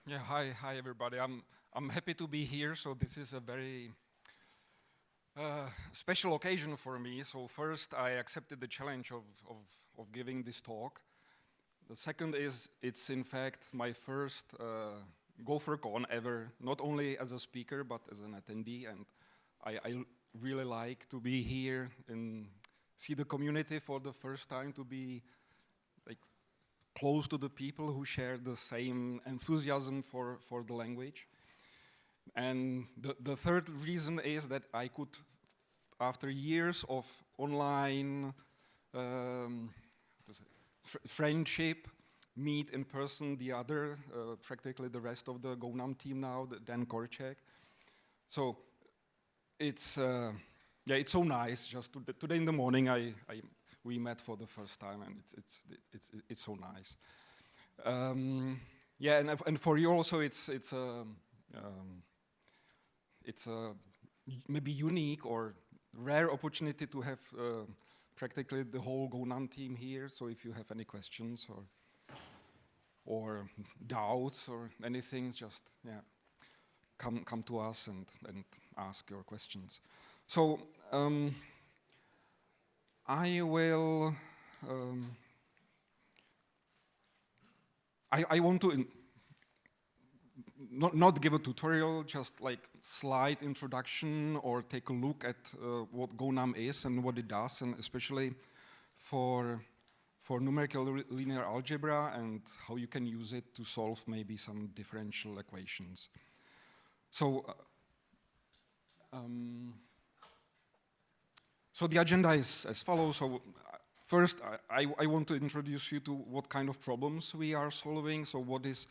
Yeah, hi everybody. I'm happy to be here. So this is a very special occasion for me. So first, I accepted the challenge of giving this talk. The second is it's in fact my first GopherCon ever, not only as a speaker but as an attendee, and I really like to be here and see the community for the first time, to be like close to the people who share the same enthusiasm for the language. And the third reason is that I could, after years of online friendship, meet in person the other, practically the rest of the Gonum team now, Dan Korček. So it's yeah, it's so nice. Just today in the morning, we met for the first time, and it's so nice. Yeah, and for you also, it's a maybe unique or rare opportunity to have practically the whole Gonum team here. So if you have any questions or doubts or anything, just yeah, come to us and ask your questions. So I will. I want to not give a tutorial, just like slide introduction or take a look at what Gonum is and what it does, and especially for numerical linear algebra and how you can use it to solve maybe some differential equations. So, so the agenda is as follows. So first, I want to introduce you to what kind of problems we are solving. So what is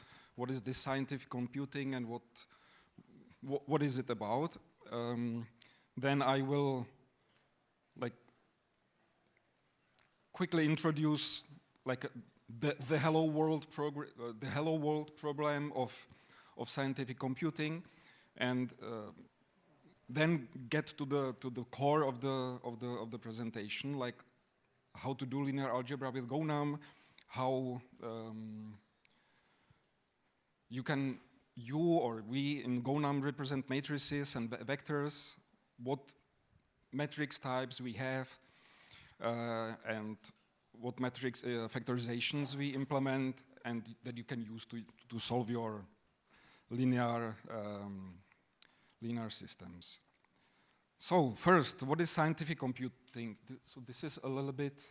this scientific computing and what is it about? Then I will like quickly introduce like the hello world problem of scientific computing, and then get to the core of the presentation, like how to do linear algebra with Gonum, how you or we in Gonum represent matrices and vectors, what matrix types we have, and what matrix factorizations we implement, and that you can use to solve your linear systems. So first, what is scientific computing? So this is a little bit,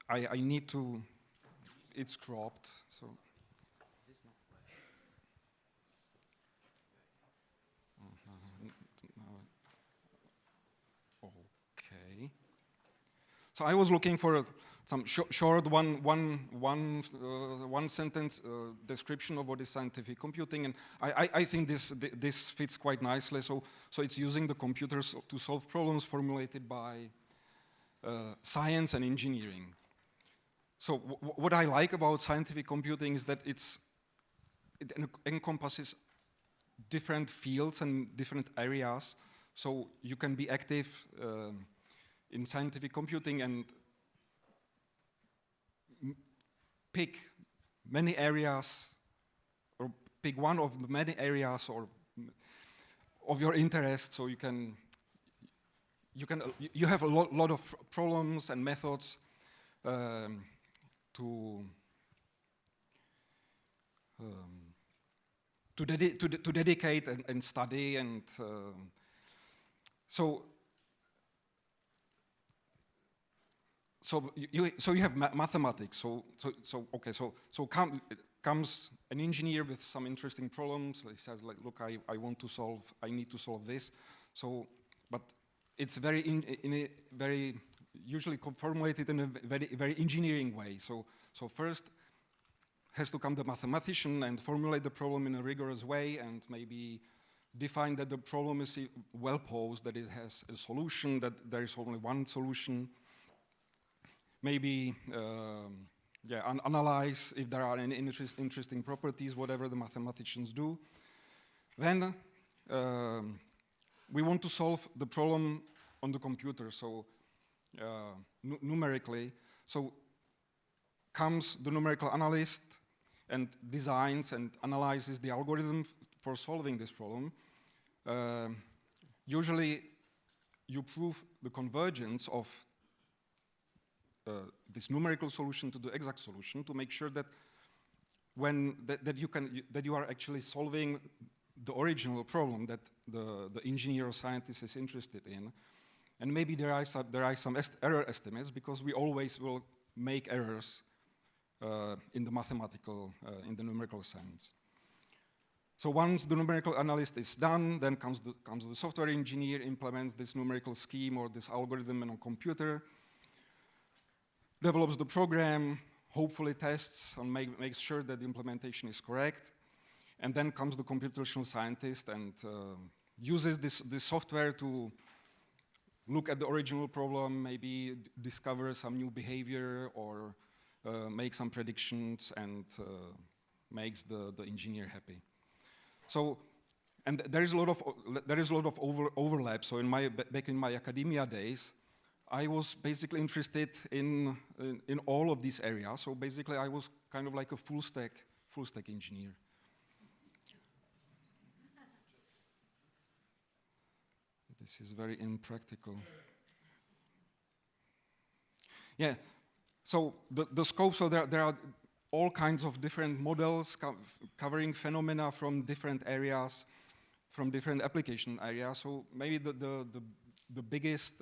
I need to, it's cropped, so. Okay. So I was looking for some short one sentence description of what is scientific computing, and I think this fits quite nicely. So it's using the computers to solve problems formulated by science and engineering. So what I like about scientific computing is that it encompasses different fields and different areas. So you can be active in scientific computing and pick many areas, or pick one of the many areas or of your interest. So you have a lot of problems and methods to dedicate and study, and so you have mathematics. So comes an engineer with some interesting problems. He says, like, look, I need to solve this. So, but it's very usually formulated in a very engineering way. So first has to come the mathematician and formulate the problem in a rigorous way, and maybe define that the problem is well posed, that it has a solution, that there is only one solution. Maybe analyze if there are any interesting properties, whatever the mathematicians do. Then we want to solve the problem on the computer, so numerically. So comes the numerical analyst and designs and analyzes the algorithm for solving this problem. Usually, you prove the convergence of this numerical solution to the exact solution to make sure that that you are actually solving the original problem that the engineer or scientist is interested in. And maybe there are some error estimates, because we always will make errors in the mathematical, in the numerical sense. So once the numerical analyst is done, then comes the software engineer, implements this numerical scheme or this algorithm on a computer, develops the program, hopefully tests and makes sure that the implementation is correct. And then comes the computational scientist and uses this software to look at the original problem, maybe discover some new behavior or make some predictions, and makes the engineer happy. So, and there is a lot of overlap. So back in my academia days, I was basically interested in all of these areas. So basically, I was kind of like a full stack engineer. This is very impractical. Yeah. So the scope. So there are all kinds of different models covering phenomena from different areas, from different application areas. So maybe the biggest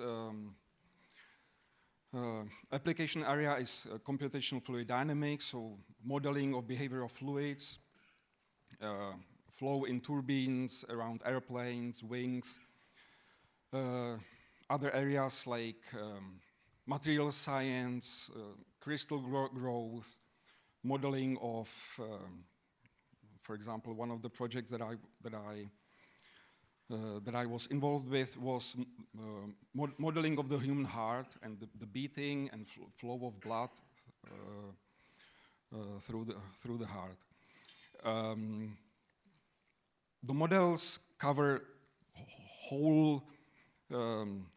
application area is computational fluid dynamics, so modeling of behavior of fluids, flow in turbines, around airplanes, wings. Other areas like material science, crystal growth, modeling of, for example, one of the projects that I was involved with was modeling of the human heart and the beating and flow of blood through the heart. The models cover whole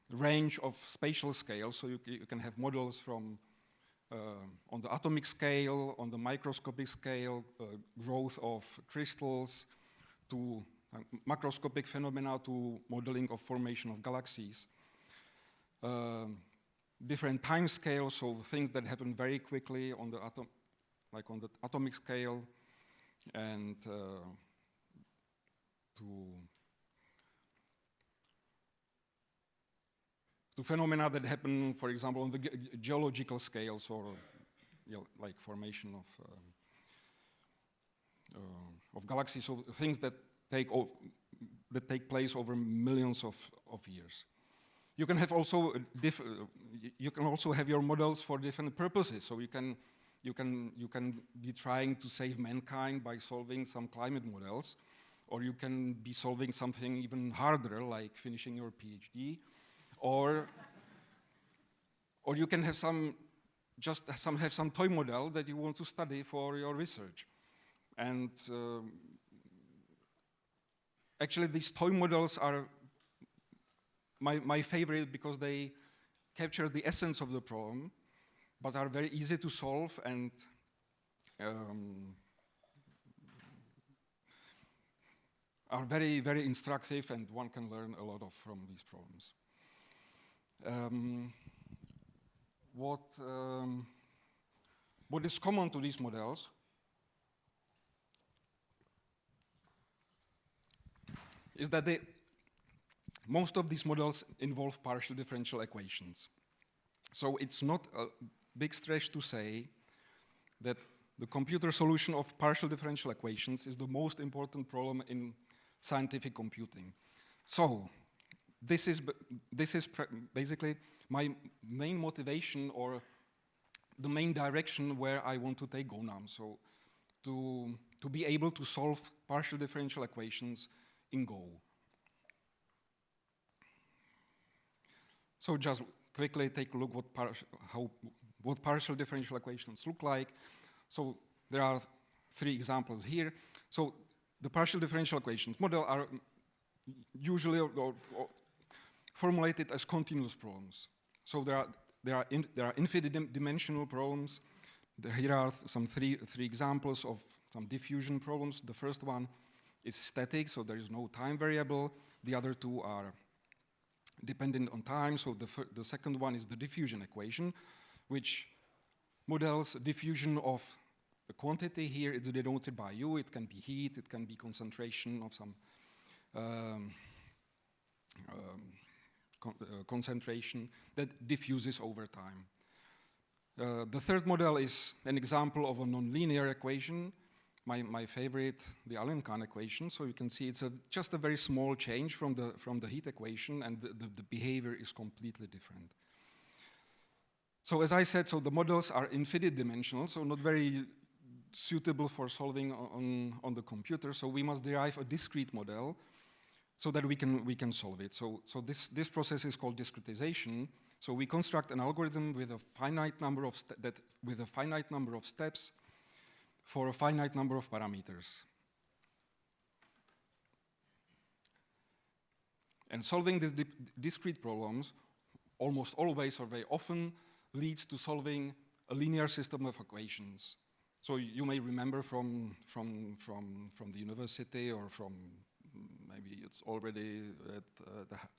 range of spatial scales, so you can have models from on the atomic scale, on the microscopic scale, growth of crystals, to macroscopic phenomena, to modeling of formation of galaxies. Different time scales, so things that happen very quickly on the atomic scale, and to phenomena that happen, for example, on the geological scales, or like formation of galaxies, so things that take place over millions of years. You can have also have your models for different purposes. So you can be trying to save mankind by solving some climate models, or you can be solving something even harder, like finishing your PhD. Or you can have some toy model that you want to study for your research. And actually, these toy models are my favorite, because they capture the essence of the problem, but are very easy to solve, and are very, very instructive, and one can learn a lot from these problems. What is common to these models is that most of these models involve partial differential equations. So it's not a big stretch to say that the computer solution of partial differential equations is the most important problem in scientific computing. So this is basically my main motivation, or the main direction where I want to take Gonum. So to be able to solve partial differential equations in Go. So just quickly take a look what partial differential equations look like. So there are 3 examples here. So the partial differential equations model are usually formulated as continuous problems. So there are infinite dimensional problems Here are some three examples of some diffusion problems. The first one is static, so there is no time variable. The other two are dependent on time, so the second one is the diffusion equation, which models diffusion of the quantity. Here it's denoted by U. It can be heat, it can be concentration of some concentration that diffuses over time. The third model is an example of a nonlinear equation, my favorite, the Allen-Kahn equation. So you can see it's just a very small change from the heat equation, and the behavior is completely different. So as I said, so the models are infinite dimensional, so not very suitable for solving on the computer. So we must derive a discrete model so that we can solve it. So this process is called discretization. So we construct an algorithm with a finite number of steps for a finite number of parameters. And solving these discrete problems almost always or very often leads to solving a linear system of equations. So you may remember from the university, or from maybe it's already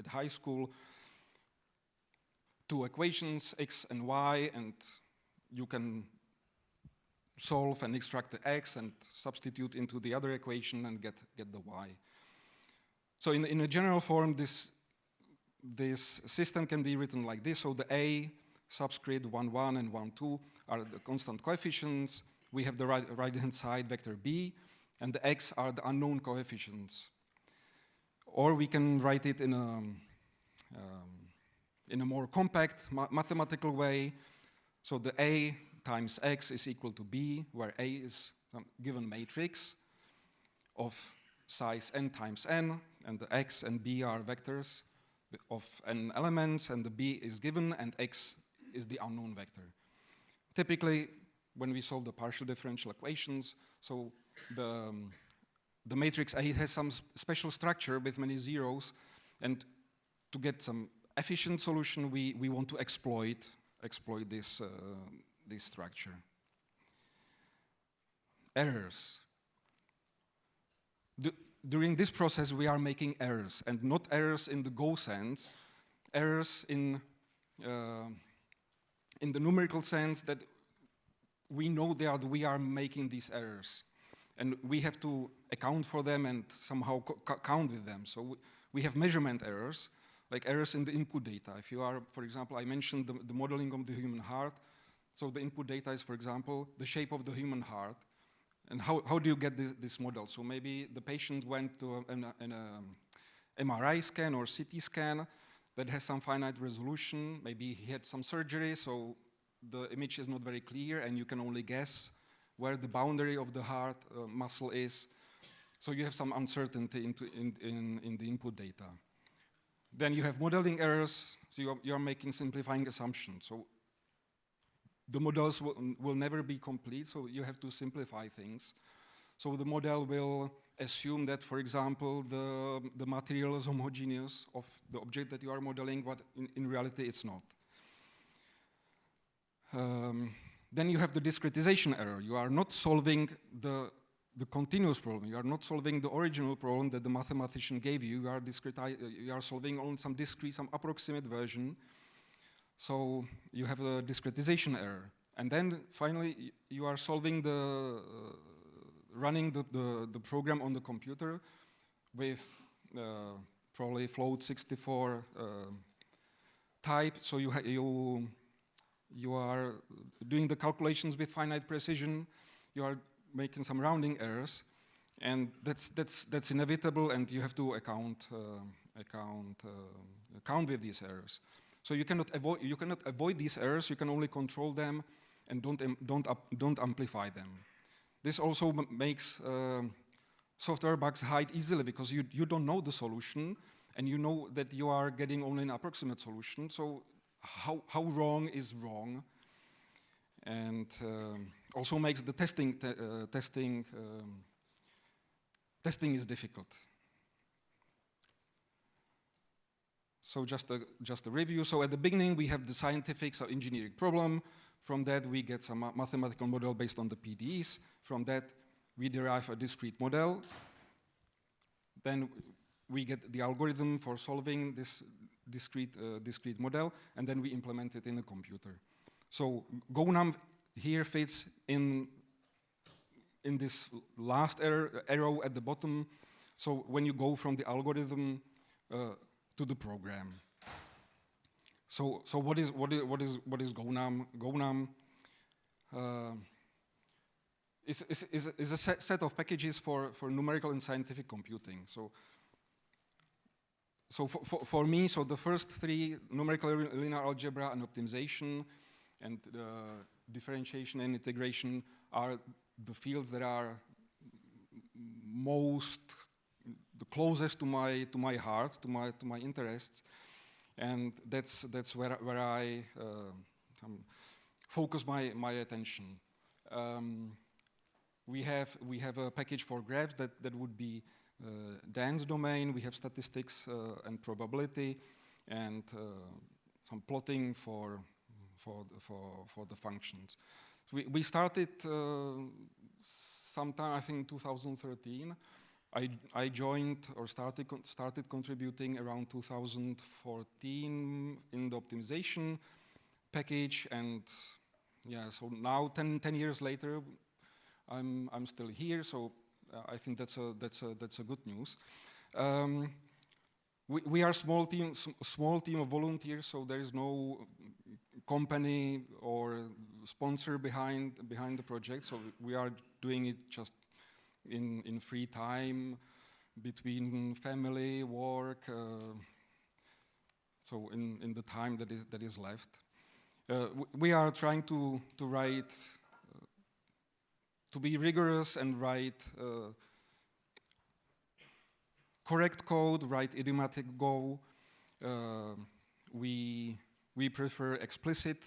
at high school, two equations, x and y, and you can solve and extract the x and substitute into the other equation and get the y. So in a general form, this system can be written like this. So the a subscript 1, 1 and 1, 2 are the constant coefficients. We have the right-hand side vector b, and the x are the unknown coefficients. Or we can write it in a more compact mathematical way. So the a times x is equal to b, where a is some given matrix of size n times n, and the x and b are vectors of n elements, and the b is given, and x is the unknown vector. Typically, when we solve the partial differential equations, so the matrix A has some special structure with many zeros, and to get some efficient solution, we want to exploit this structure. Errors. During this process, we are making errors, and not errors in the Go sense, errors in the numerical sense that we know we are making these errors, and we have to account for them and somehow count with them. So we have measurement errors, like errors in the input data. If you are, for example, I mentioned the modeling of the human heart. So the input data is, for example, the shape of the human heart. And how do you get this model? So maybe the patient went to an MRI scan or CT scan that has some finite resolution. Maybe he had some surgery, so the image is not very clear, and you can only guess where the boundary of the heart muscle is. So you have some uncertainty in the input data. Then you have modeling errors, so you're making simplifying assumptions. So the models will never be complete, so you have to simplify things. So the model will assume that, for example, the material is homogeneous of the object that you are modeling, but in reality it's not. Then you have the discretization error. You are not solving the continuous problem. You are not solving the original problem that the mathematician gave you. You are solving on some discrete, some approximate version. So you have a discretization error. And then finally, you are solving running the program on the computer with probably float 64 type. So you are doing the calculations with finite precision. You are making some rounding errors, and that's inevitable, and you have to account with these errors. So you cannot avoid these errors. You can only control them, and don't amplify them. This also makes software bugs hide easily, because you don't know the solution, and you know that you are getting only an approximate solution. So how wrong is wrong, and also makes the testing is difficult. So just a review. So at the beginning we have the scientific or engineering problem. From that, we get some mathematical model based on the PDEs. From that, we derive a discrete model. Then we get the algorithm for solving this discrete model, and then we implement it in a computer. So Gonum here fits in this last arrow at the bottom. So when you go from the algorithm to the program. So what is Gonum? Gonum is a set of packages for numerical and scientific computing. So for me, so the first three, numerical linear algebra and optimization and differentiation and integration, are the fields that are the closest to my heart, to my interests, and that's where I focus my attention. We have a package for graphs that would be dense domain. We have statistics and probability, and some plotting for the functions. So we started sometime, I think, 2013. I joined or started contributing around 2014 in the optimization package, and yeah, so now 10 years later, I'm still here. So I think that's a good news. We are a small team of volunteers, so there is no company or sponsor behind the project. So we are doing it just in free time, between family, work. So in the time that is left, we are trying to write, to be rigorous and write correct code, write idiomatic Go. We prefer explicit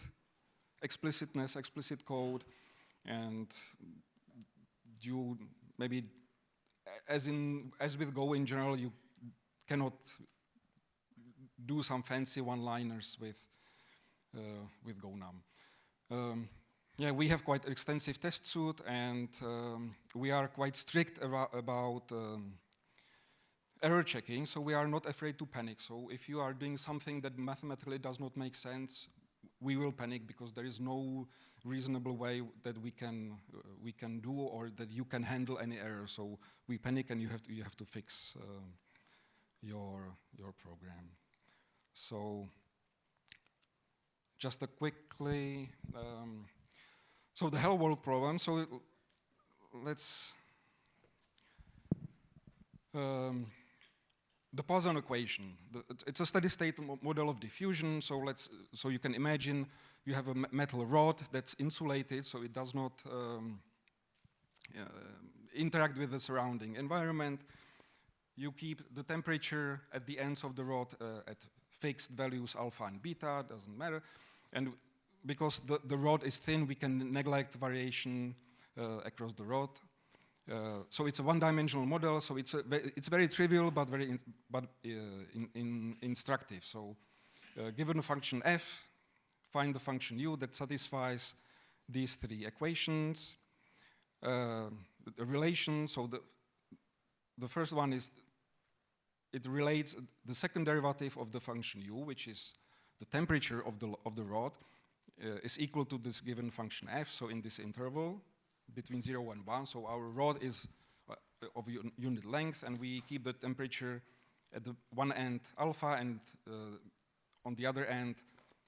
code, and you maybe, as with Go in general, you cannot do some fancy one-liners with Gonum. Yeah, we have quite extensive test suite, and we are quite strict about error checking, so we are not afraid to panic. So if you are doing something that mathematically does not make sense, we will panic because there is no reasonable way that we can do, or that you can handle any error. So we panic, and you have to fix your program. So just quickly. So the Hello World problem. So let's the Poisson equation. It's a steady state model of diffusion. So you can imagine you have a metal rod that's insulated, so it does not interact with the surrounding environment. You keep the temperature at the ends of the rod at fixed values, alpha and beta, doesn't matter. And because the rod is thin, we can neglect variation across the rod. So it's a one-dimensional model. So it's very trivial, but very instructive. So given a function f, find the function u that satisfies these three equations. The relation. So the first one is it relates the second derivative of the function u, which is the temperature of the rod, is equal to this given function f, so in this interval between 0 and 1. So our rod is of unit length, and we keep the temperature at the one end alpha, and on the other end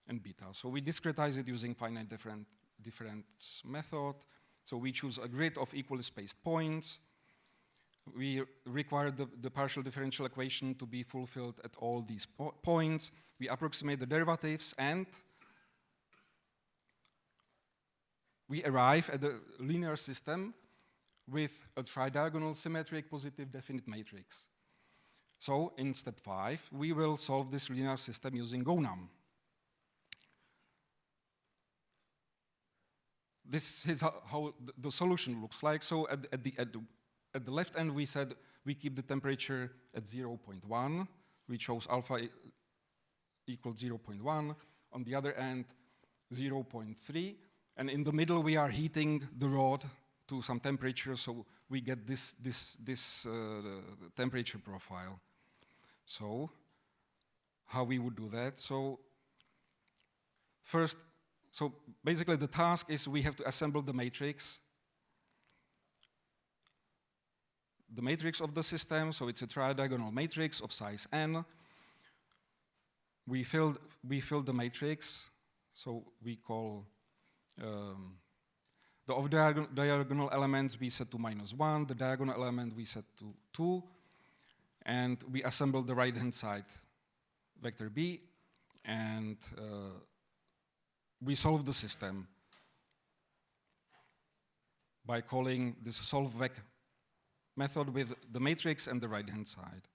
and beta. So we discretize it using finite difference method. So we choose a grid of equally spaced points. We require the partial differential equation to be fulfilled at all these points. We approximate the derivatives, and we arrive at a linear system with a tridiagonal symmetric positive definite matrix. So in step 5, we will solve this linear system using Gonum. This is how the solution looks like. So at the left end, we said we keep the temperature at 0.1. We chose alpha equals 0.1. On the other end, 0.3. And in the middle, we are heating the rod to some temperature, so we get this temperature profile. So how we would do that? So first, so basically the task is we have to assemble the matrix of the system. So it's a tridiagonal matrix of size n. We fill the matrix, so we call the off-diagonal elements we set to -1, the diagonal element we set to 2, and we assemble the right-hand side vector b, and we solve the system by calling this solve-vec method with the matrix and the right-hand side.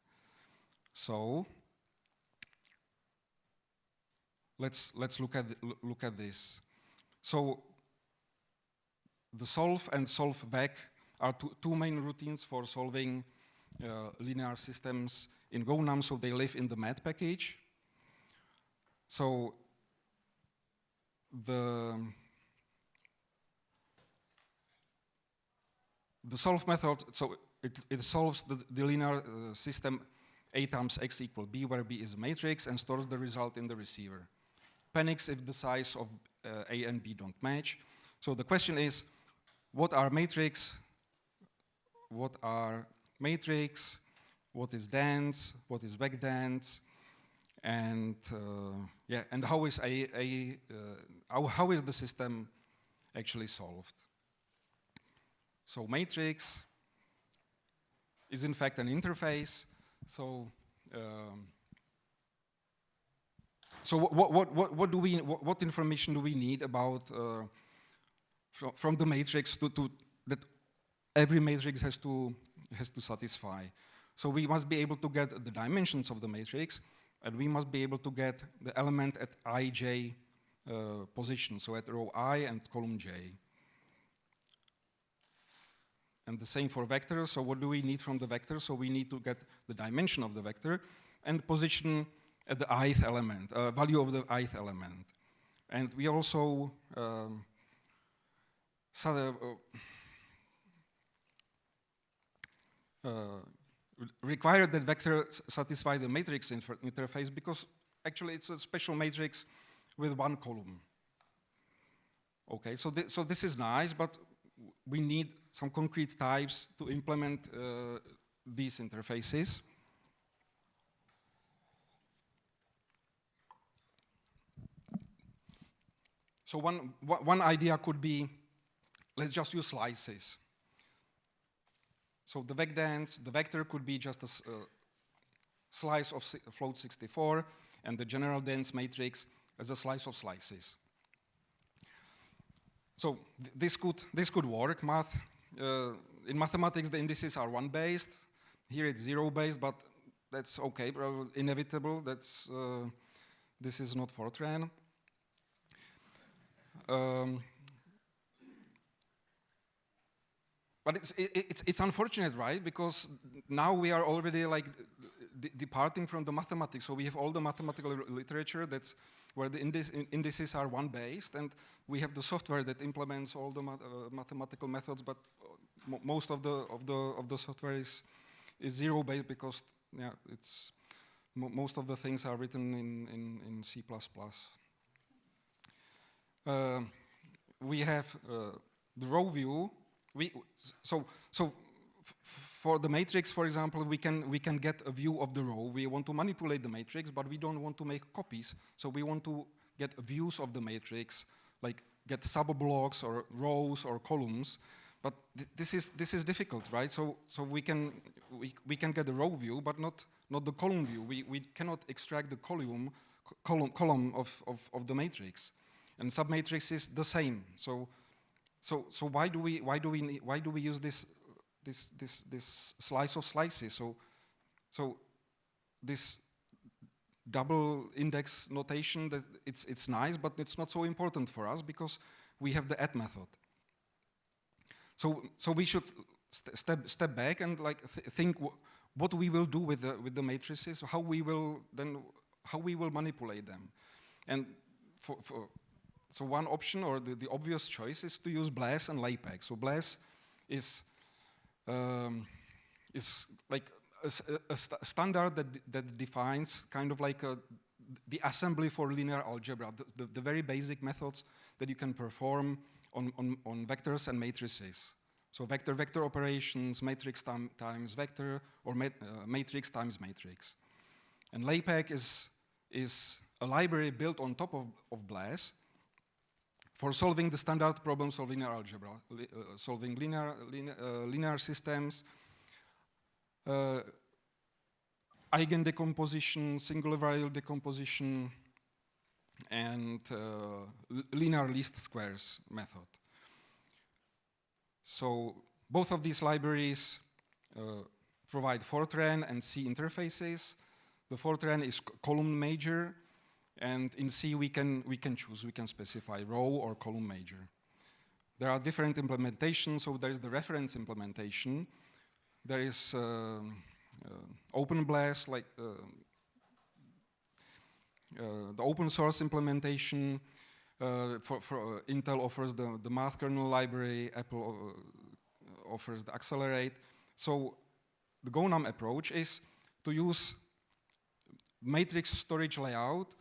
So let's look at this. So the solve and solve-vec are two main routines for solving linear systems in Gonum, so they live in the math package. So the solve method, so it solves the linear system A times x equal b, where b is a matrix, and stores the result in the receiver. Panics if the size of A and B don't match. So the question is, what are matrix? What is dense? What is vec dense? And yeah, and how is how is the system actually solved? So matrix is in fact an interface. So what information do we need about from the matrix that every matrix has to satisfy? So we must be able to get the dimensions of the matrix, and we must be able to get the element at ij position, so at row I and column j. And the same for vectors. So what do we need from the vector? So we need to get the dimension of the vector and position at the ith element, value of the ith element. And we also require that vector satisfy the matrix interface, because actually it's a special matrix with one column. Okay, so this is nice, but we need some concrete types to implement these interfaces. So one idea could be, let's just use slices. So the vec dense, the vector could be just a slice of float 64, and the general dense matrix as a slice of slices. So this could work. In mathematics, the indices are 1-based. Here it's 0-based, but that's okay, inevitable. This is not Fortran. But it's unfortunate, right? Because now we are already like departing from the mathematics. So we have all the mathematical literature that's where the indices are 1-based, and we have the software that implements all the mathematical methods. But most of the software is 0-based, because yeah, most of the things are written in C++. We have the row view. For the matrix, for example, we can get a view of the row. We want to manipulate the matrix, but we don't want to make copies. So we want to get views of the matrix, like get sub-blocks or rows or columns. But this is difficult, right? So we can get the row view, but not the column view. We cannot extract the column of the matrix, and submatrix is the same. So why do we use this slice of slices? So this double index notation, that it's nice, but it's not so important for us because we have the add method. So we should step back and like think what we will do with the matrices, how we will manipulate them, and so one option, or the obvious choice, is to use BLAS and LAPACK. So BLAS is like a standard that defines kind of like the assembly for linear algebra, the very basic methods that you can perform on vectors and matrices. So vector-vector operations, matrix times vector, or matrix times matrix. And LAPACK is a library built on top of BLAS for solving the standard problems of linear algebra, solving linear systems, eigendecomposition, singular variable decomposition, and linear least squares method. So both of these libraries provide Fortran and C interfaces. The Fortran is column major, and in C we can choose, we can specify row or column major. There are different implementations, so there is the reference implementation. There is OpenBLAS, like the open source implementation. Intel offers the math kernel library, Apple offers the Accelerate. So the Gonum approach is to use matrix storage layout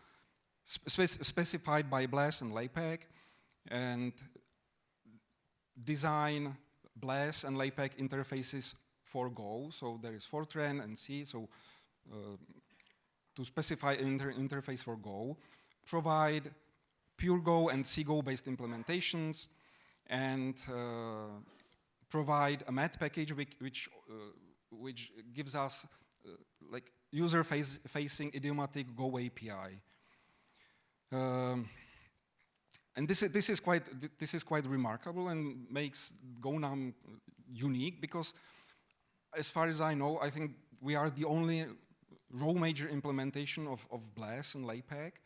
specified by BLAS and LAPACK, and design BLAS and LAPACK interfaces for Go. So there is Fortran and C. So to specify an interface for Go, provide pure Go and C-Go based implementations, and provide a math package which gives us like user-facing idiomatic Go API. And this is quite remarkable and makes Gonum unique, because as far as I know, I think we are the only row major implementation of BLAS and LAPACK.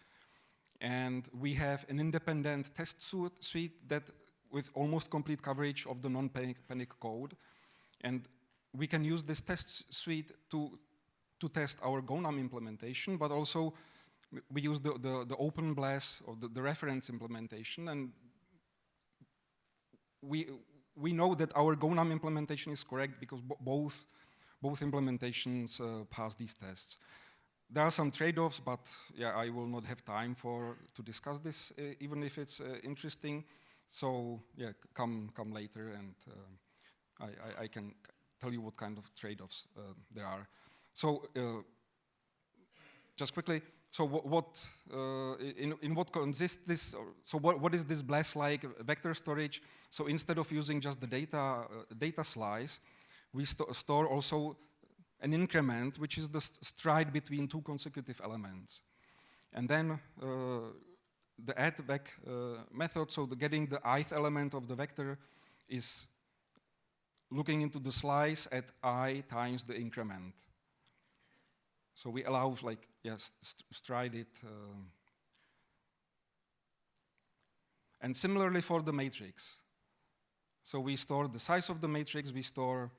And we have an independent test suite that with almost complete coverage of the non-panic code. And we can use this test suite to test our Gonum implementation, but also we use the open BLAS or the reference implementation, and we know that our Gonum implementation is correct because both implementations pass these tests. There are some trade-offs, but yeah, I will not have time to discuss this, even if it's interesting. So yeah, come later, and I can tell you what kind of trade-offs there are. So just quickly, so in what consists this? So what is this BLAS-like vector storage? So instead of using just the data slice, we store also an increment, which is the stride between two consecutive elements. And then the add-back method, so getting the ith element of the vector, is looking into the slice at I times the increment. So we allow, like, yes, stride it. And similarly for the matrix. So we store the size of the matrix, we store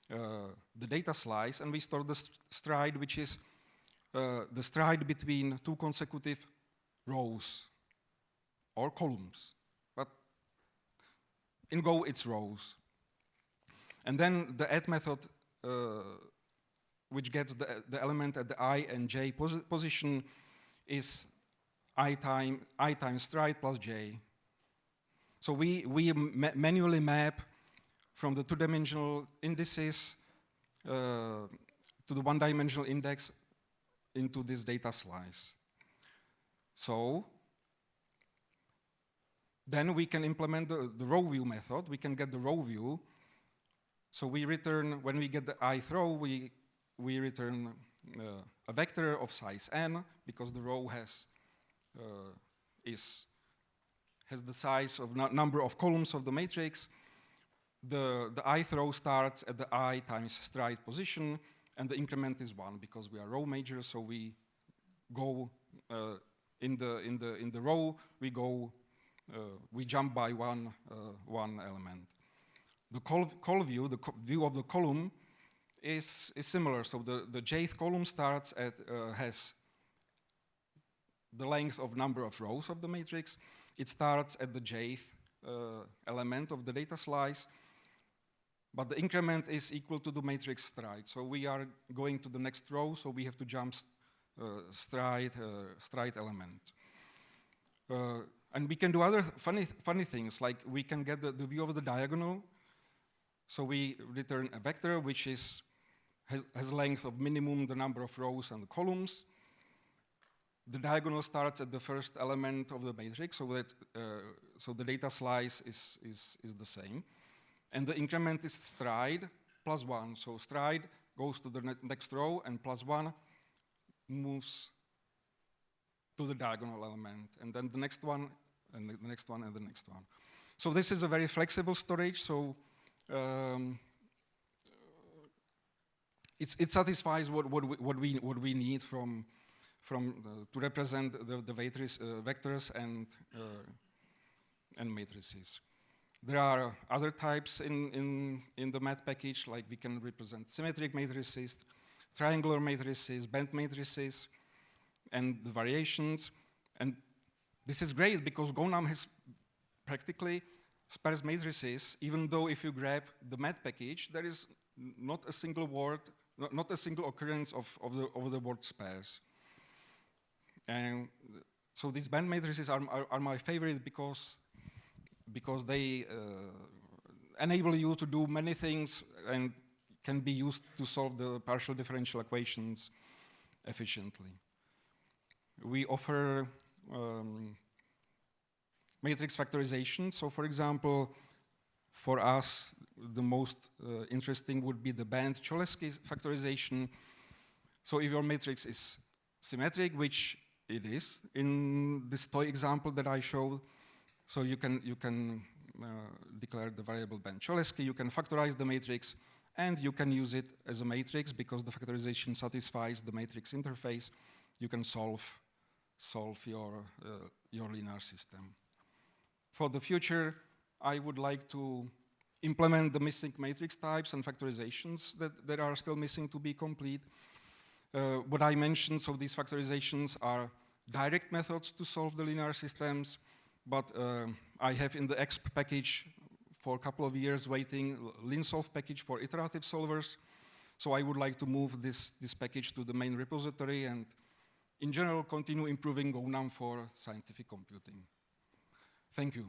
the data slice, and we store the stride, which is the stride between two consecutive rows or columns. But in Go, it's rows. And then the add method, which gets the element at the I and j position, is I times stride plus j. So we manually map from the two-dimensional indices to the one-dimensional index into this data slice. So then we can implement the row view method. We can get the row view. So we return, when we get the ith row, we return a vector of size n, because the row has the size of number of columns of the matrix. The ith row starts at the I times stride position, and the increment is 1 because we are row major. So we go in the row. We jump by one element. The call view, the view of the column, is similar. So the jth column starts at has the length of number of rows of the matrix, it starts at the jth element of the data slice, but the increment is equal to the matrix stride. So we are going to the next row, so we have to jump stride element. And we can do other funny things, like we can get the view of the diagonal. So we return a vector which has length of minimum the number of rows and the columns. The diagonal starts at the first element of the matrix, so that so the data slice is the same. And the increment is stride plus 1. So stride goes to the next row, and plus 1 moves to the diagonal element, and then the next one, and the next one, and the next one. So this is a very flexible storage. So it satisfies what we need to represent the vectors and matrices. There are other types in the math package, like we can represent symmetric matrices, triangular matrices, band matrices, and the variations. And this is great because Gonum has practically sparse matrices, even though if you grab the math package, there is not a single word, not a single occurrence of the word sparse. And so these band matrices are my favorite because they enable you to do many things and can be used to solve the partial differential equations efficiently. We offer matrix factorization. So for example, for us, the most interesting would be the band Cholesky factorization. So if your matrix is symmetric, which it is in this toy example that I showed, so you can declare the variable band Cholesky, you can factorize the matrix, and you can use it as a matrix because the factorization satisfies the matrix interface. You can solve your linear system. For the future, I would like to implement the missing matrix types and factorizations that are still missing to be complete. What I mentioned, so these factorizations are direct methods to solve the linear systems, but I have in the exp package for a couple of years waiting linsolve package for iterative solvers. So I would like to move this package to the main repository and in general continue improving Gonum for scientific computing. Thank you.